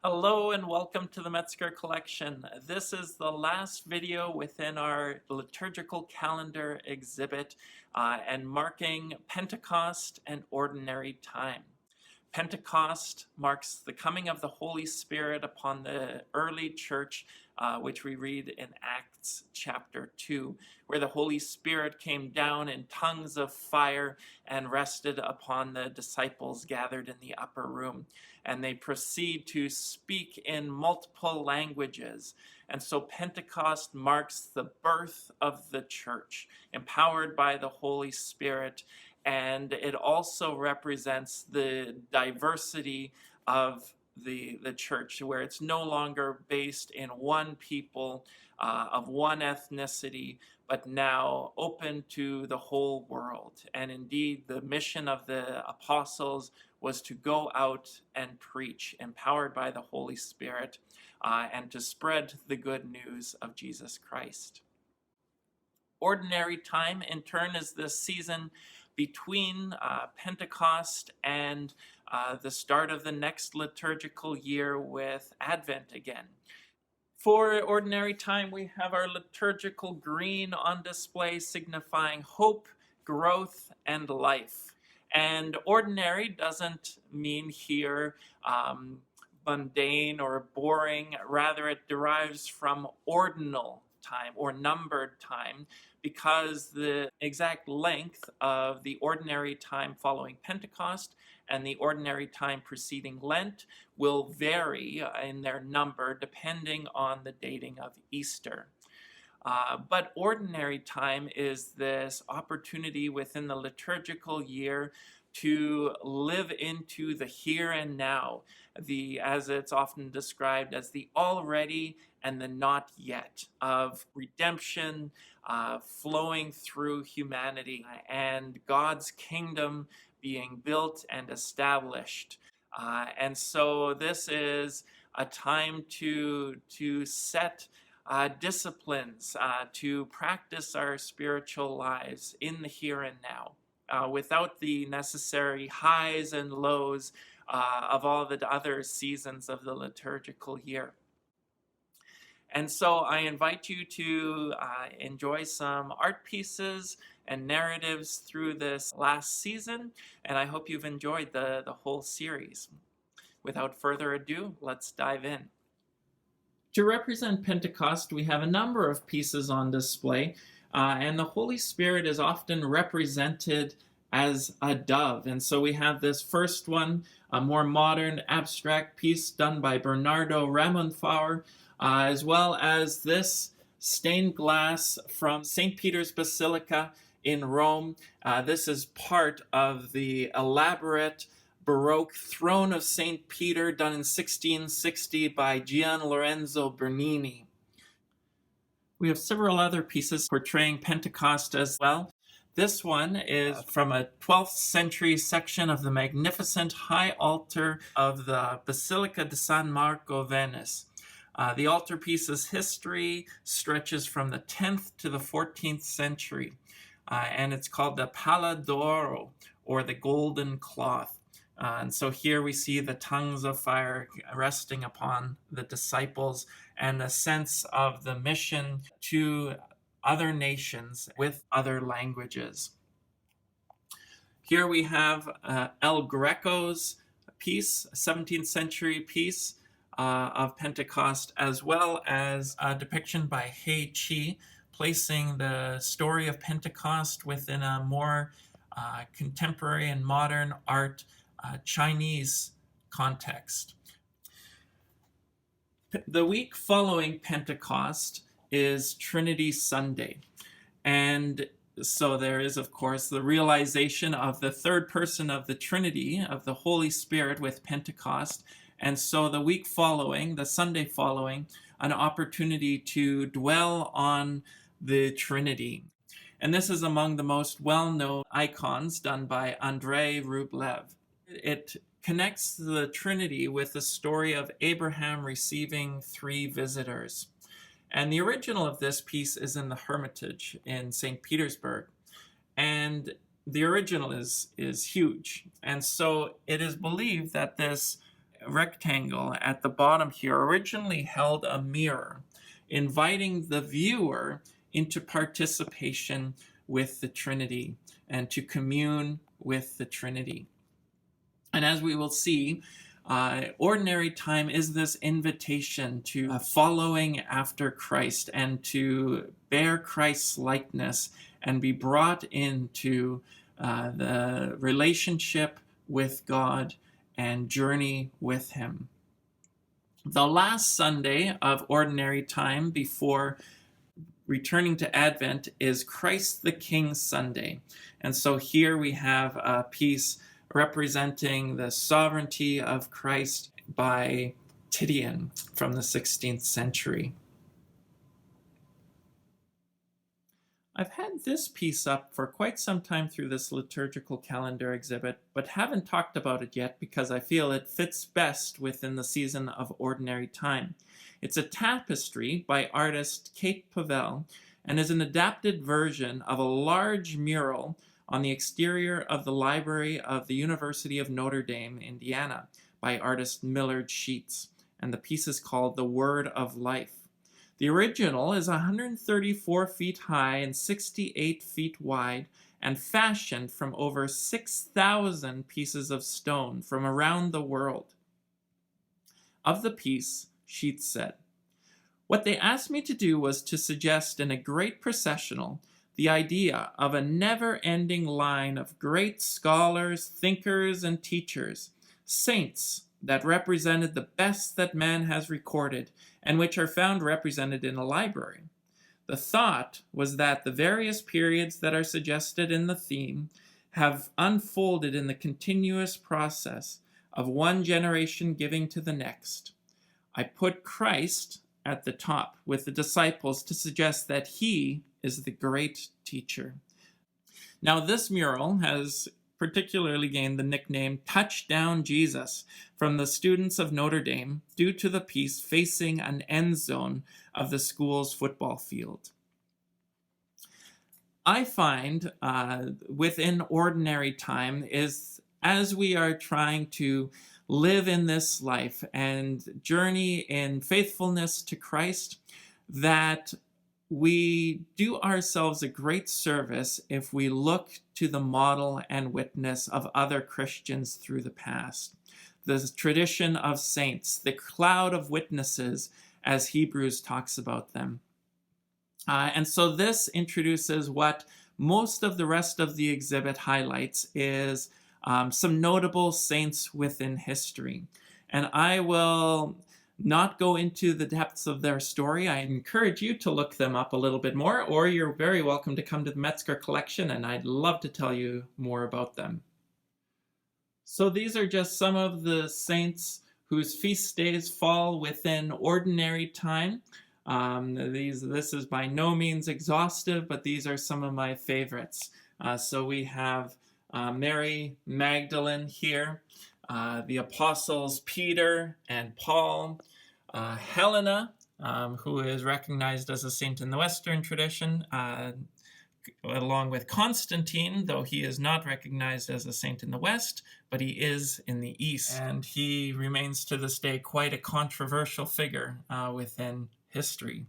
Hello and welcome to the Metzger Collection. This is the last video within our Liturgical Calendar exhibit and marking Pentecost and Ordinary Time. Pentecost marks the coming of the Holy Spirit upon the early church, which we read in Acts chapter 2, where the Holy Spirit came down in tongues of fire and rested upon the disciples gathered in the upper room. And they proceed to speak in multiple languages. And so Pentecost marks the birth of the church, empowered by the Holy Spirit. And it also represents the diversity of the church, where it's no longer based in one people of one ethnicity, but now open to the whole world. And indeed, the mission of the apostles was to go out and preach, empowered by the Holy Spirit, and to spread the good news of Jesus Christ. Ordinary time, in turn, is this season between Pentecost and the start of the next liturgical year with Advent again. For ordinary time, we have our liturgical green on display, signifying hope, growth, and life. And ordinary doesn't mean here mundane or boring. Rather, it derives from ordinal time or numbered time, because the exact length of the ordinary time following Pentecost and the ordinary time preceding Lent will vary in their number depending on the dating of Easter. But ordinary time is this opportunity within the liturgical year to live into the here and now, as it's often described as the already and the not yet of redemption flowing through humanity and God's kingdom being built and established. And so this is a time to set disciplines, to practice our spiritual lives in the here and now, without the necessary highs and lows of all the other seasons of the liturgical year. And so I invite you to enjoy some art pieces and narratives through this last season, and I hope you've enjoyed the whole series. Without further ado, let's dive in. To represent Pentecost, we have a number of pieces on display, and the Holy Spirit is often represented as a dove. And so we have this first one, a more modern abstract piece done by Bernardo Ramonfauer, as well as this stained glass from St. Peter's Basilica in Rome. This is part of the elaborate Baroque Throne of St. Peter done in 1660 by Gian Lorenzo Bernini. We have several other pieces portraying Pentecost as well. This one is from a 12th century section of the magnificent high altar of the Basilica di San Marco, Venice. The altarpiece's history stretches from the 10th to the 14th century, and it's called the Palla d'Oro, or the golden cloth. And so here we see the tongues of fire resting upon the disciples and a sense of the mission to other nations with other languages. Here we have El Greco's piece, a 17th century piece of Pentecost, as well as a depiction by Hei Chi, placing the story of Pentecost within a more contemporary and modern art Chinese context. The week following Pentecost is Trinity Sunday. And so there is, of course, the realization of the third person of the Trinity, of the Holy Spirit with Pentecost. And so the week following, the Sunday following, an opportunity to dwell on the Trinity. And this is among the most well-known icons done by Andrei Rublev. It connects the Trinity with the story of Abraham receiving 3 visitors. And the original of this piece is in the Hermitage in St. Petersburg. And the original is huge. And so it is believed that this rectangle at the bottom here originally held a mirror, inviting the viewer into participation with the Trinity and to commune with the Trinity. And as we will see, ordinary time is this invitation to following after Christ and to bear Christ's likeness and be brought into the relationship with God and journey with Him. The last Sunday of ordinary time before returning to Advent is Christ the King Sunday. And so here we have a piece representing the sovereignty of Christ by Titian from the 16th century. I've had this piece up for quite some time through this liturgical calendar exhibit, but haven't talked about it yet because I feel it fits best within the season of ordinary time. It's a tapestry by artist Kate Pavel and is an adapted version of a large mural on the exterior of the library of the University of Notre Dame, Indiana, by artist Millard Sheets, and the piece is called The Word of Life. The original is 134 feet high and 68 feet wide and fashioned from over 6,000 pieces of stone from around the world. Of the piece, Sheets said, "What they asked me to do was to suggest in a great processional the idea of a never-ending line of great scholars, thinkers, and teachers, saints that represented the best that man has recorded and which are found represented in a library. The thought was that the various periods that are suggested in the theme have unfolded in the continuous process of one generation giving to the next. I put Christ at the top with the disciples to suggest that he is the great teacher." Now, this mural has particularly gained the nickname Touchdown Jesus from the students of Notre Dame due to the piece facing an end zone of the school's football field. I find within ordinary time is as we are trying to live in this life and journey in faithfulness to Christ, that we do ourselves a great service if we look to the model and witness of other Christians through the past. The tradition of saints, the cloud of witnesses, as Hebrews talks about them. And so this introduces what most of the rest of the exhibit highlights is some notable saints within history. And I will not go into the depths of their story. I encourage you to look them up a little bit more, or you're very welcome to come to the Metzger collection, and I'd love to tell you more about them. So these are just some of the saints whose feast days fall within ordinary time. This is by no means exhaustive, but these are some of my favorites. So we have Mary Magdalene here, the apostles Peter and Paul, Helena, who is recognized as a saint in the Western tradition, along with Constantine, though he is not recognized as a saint in the West, but he is in the East. And he remains to this day quite a controversial figure within history.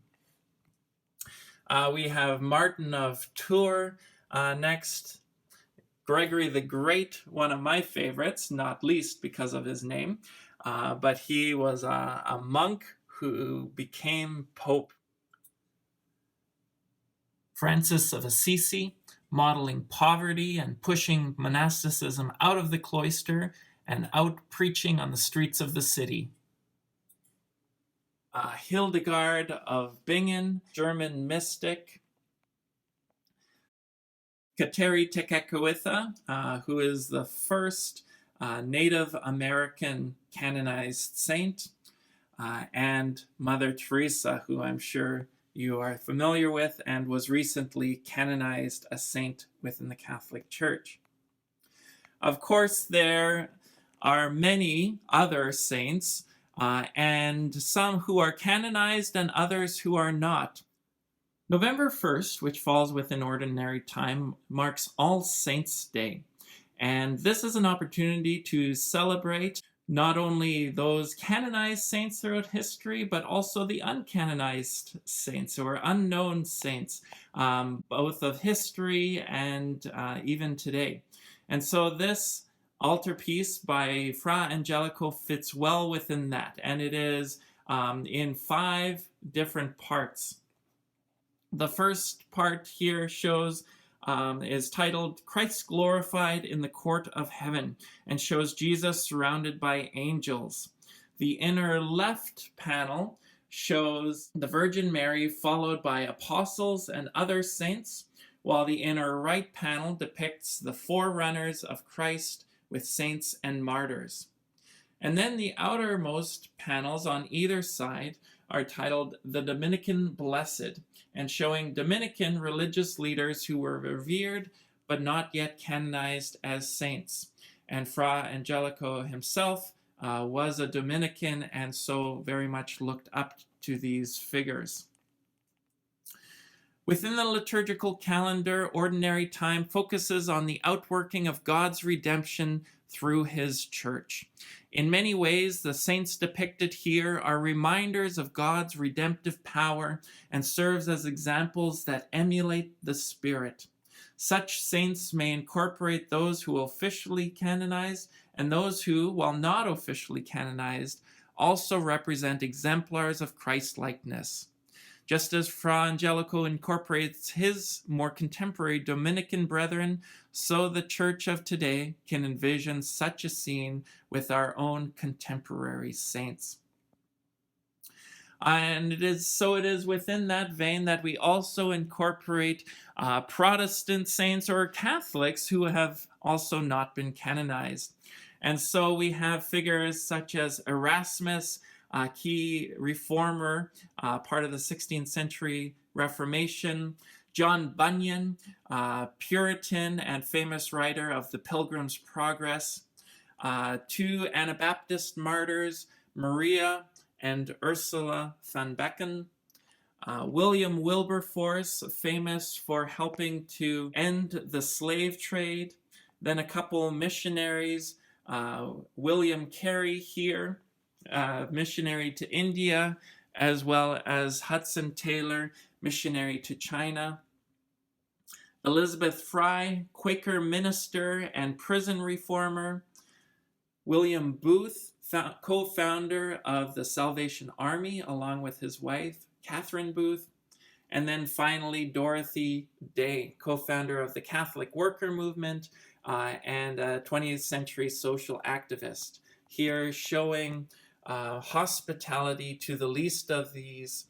We have Martin of Tours next. Gregory the Great, one of my favorites, not least because of his name, but he was a monk who became Pope. Francis of Assisi, modeling poverty and pushing monasticism out of the cloister and out preaching on the streets of the city. Hildegard of Bingen, German mystic. Kateri Tekakwitha, who is the first Native American canonized saint, and Mother Teresa, who I'm sure you are familiar with and was recently canonized a saint within the Catholic Church. Of course, there are many other saints, and some who are canonized and others who are not. November 1st, which falls within ordinary time, marks All Saints' Day. And this is an opportunity to celebrate not only those canonized saints throughout history, but also the uncanonized saints or unknown saints, both of history and even today. And so this altarpiece by Fra Angelico fits well within that, and it is in 5 different parts. The first part here shows is titled Christ Glorified in the Court of Heaven, and shows Jesus surrounded by angels. The inner left panel shows the Virgin Mary followed by apostles and other saints, while the inner right panel depicts the forerunners of Christ with saints and martyrs. And then the outermost panels on either side are titled The Dominican Blessed, and showing Dominican religious leaders who were revered but not yet canonized as saints. And Fra Angelico himself was a Dominican, and so very much looked up to these figures. Within the liturgical calendar, Ordinary Time focuses on the outworking of God's redemption through his church. In many ways, the saints depicted here are reminders of God's redemptive power and serves as examples that emulate the Spirit. Such saints may incorporate those who officially canonized and those who, while not officially canonized, also represent exemplars of Christ-likeness. Just as Fra Angelico incorporates his more contemporary Dominican brethren, so the Church of today can envision such a scene with our own contemporary saints. And it is within that vein that we also incorporate Protestant saints or Catholics who have also not been canonized. And so we have figures such as Erasmus, a key reformer, part of the 16th century Reformation, John Bunyan, Puritan and famous writer of the Pilgrim's Progress, 2 Anabaptist martyrs, Maria and Ursula van Becken, William Wilberforce, famous for helping to end the slave trade, then a couple missionaries, William Carey here, missionary to India, as well as Hudson Taylor, missionary to China. Elizabeth Fry, Quaker minister and prison reformer. William Booth, co-founder of the Salvation Army, along with his wife, Catherine Booth. And then finally, Dorothy Day, co-founder of the Catholic Worker Movement and a 20th century social activist. Here showing hospitality to the least of these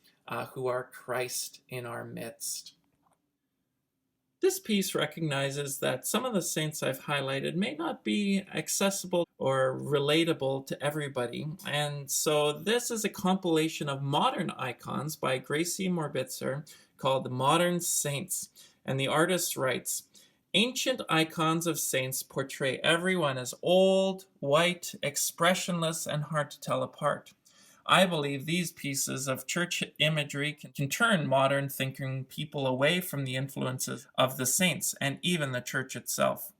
who are Christ in our midst. This piece recognizes that some of the saints I've highlighted may not be accessible or relatable to everybody, and so this is a compilation of modern icons by Gracie Morbitzer called Modern Saints, and the artist writes, "Ancient icons of saints portray everyone as old, white, expressionless, and hard to tell apart. I believe these pieces of church imagery can turn modern thinking people away from the influences of the saints and even the church itself.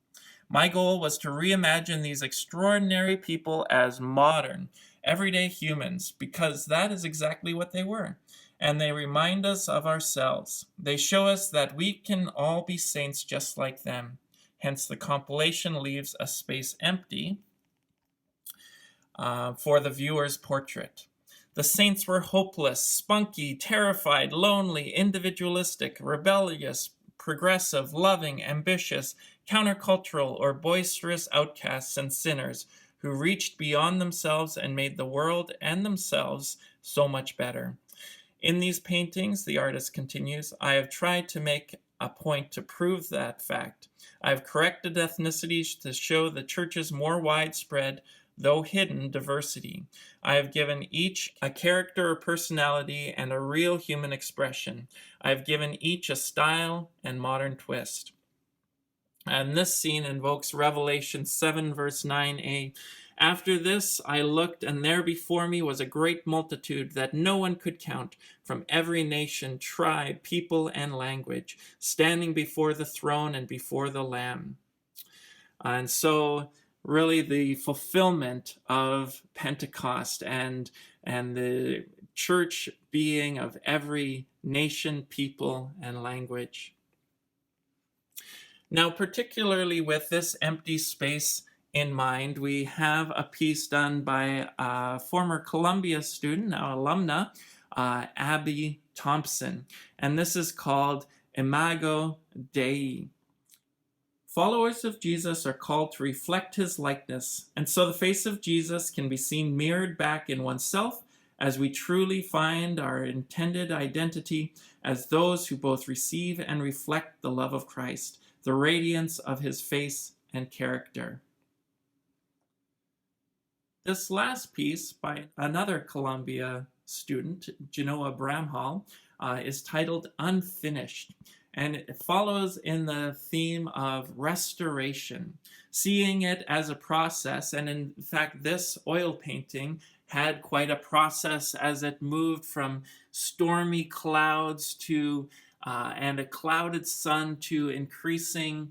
My goal was to reimagine these extraordinary people as modern, everyday humans, because that is exactly what they were. And they remind us of ourselves. They show us that we can all be saints just like them. Hence, the compilation leaves a space empty for the viewer's portrait. The saints were hopeless, spunky, terrified, lonely, individualistic, rebellious, progressive, loving, ambitious, countercultural, or boisterous outcasts and sinners who reached beyond themselves and made the world and themselves so much better. In these paintings," the artist continues, "I have tried to make a point to prove that fact. I have corrected ethnicities to show the church's more widespread, though hidden, diversity. I have given each a character or personality and a real human expression. I have given each a style and modern twist." And this scene invokes Revelation 7, verse 9a. "After this I looked, and there before me was a great multitude that no one could count, from every nation, tribe, people, and language, standing before the throne and before the Lamb." And so really the fulfillment of Pentecost and the church being of every nation, people, and language. Now, particularly with this empty space in mind, we have a piece done by a former Columbia student, now alumna, Abby Thompson, and this is called Imago Dei. Followers of Jesus are called to reflect his likeness, and so the face of Jesus can be seen mirrored back in oneself as we truly find our intended identity as those who both receive and reflect the love of Christ, the radiance of his face and character. This last piece by another Columbia student, Genoa Bramhall, is titled Unfinished, and it follows in the theme of restoration, seeing it as a process. And in fact, this oil painting had quite a process as it moved from stormy clouds to and a clouded sun to increasing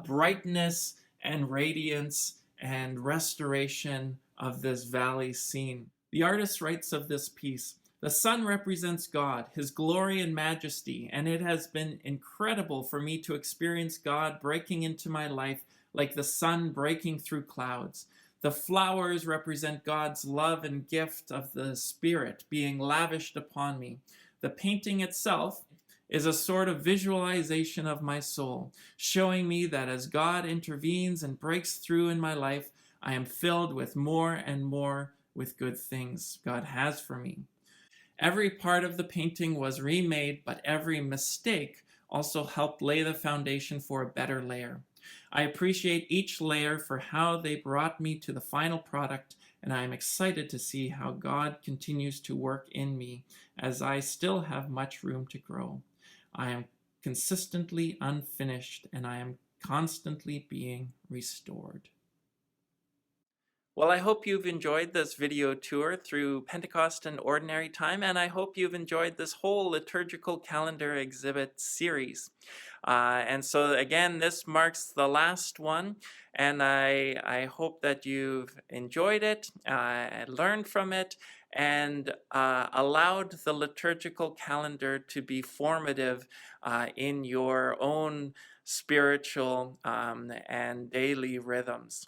brightness and radiance and restoration of this valley scene. The artist writes of this piece, "The sun represents God, his glory and majesty, and it has been incredible for me to experience God breaking into my life like the sun breaking through clouds. The flowers represent God's love and gift of the Spirit being lavished upon me. The painting itself is a sort of visualization of my soul, showing me that as God intervenes and breaks through in my life, I am filled with more and more with good things God has for me. Every part of the painting was remade, but every mistake also helped lay the foundation for a better layer. I appreciate each layer for how they brought me to the final product, and I am excited to see how God continues to work in me as I still have much room to grow. I am consistently unfinished, and I am constantly being restored." Well, I hope you've enjoyed this video tour through Pentecost and Ordinary Time, and I hope you've enjoyed this whole liturgical calendar exhibit series. And so again, this marks the last one, and I hope that you've enjoyed it, learned from it, and allowed the liturgical calendar to be formative in your own spiritual and daily rhythms.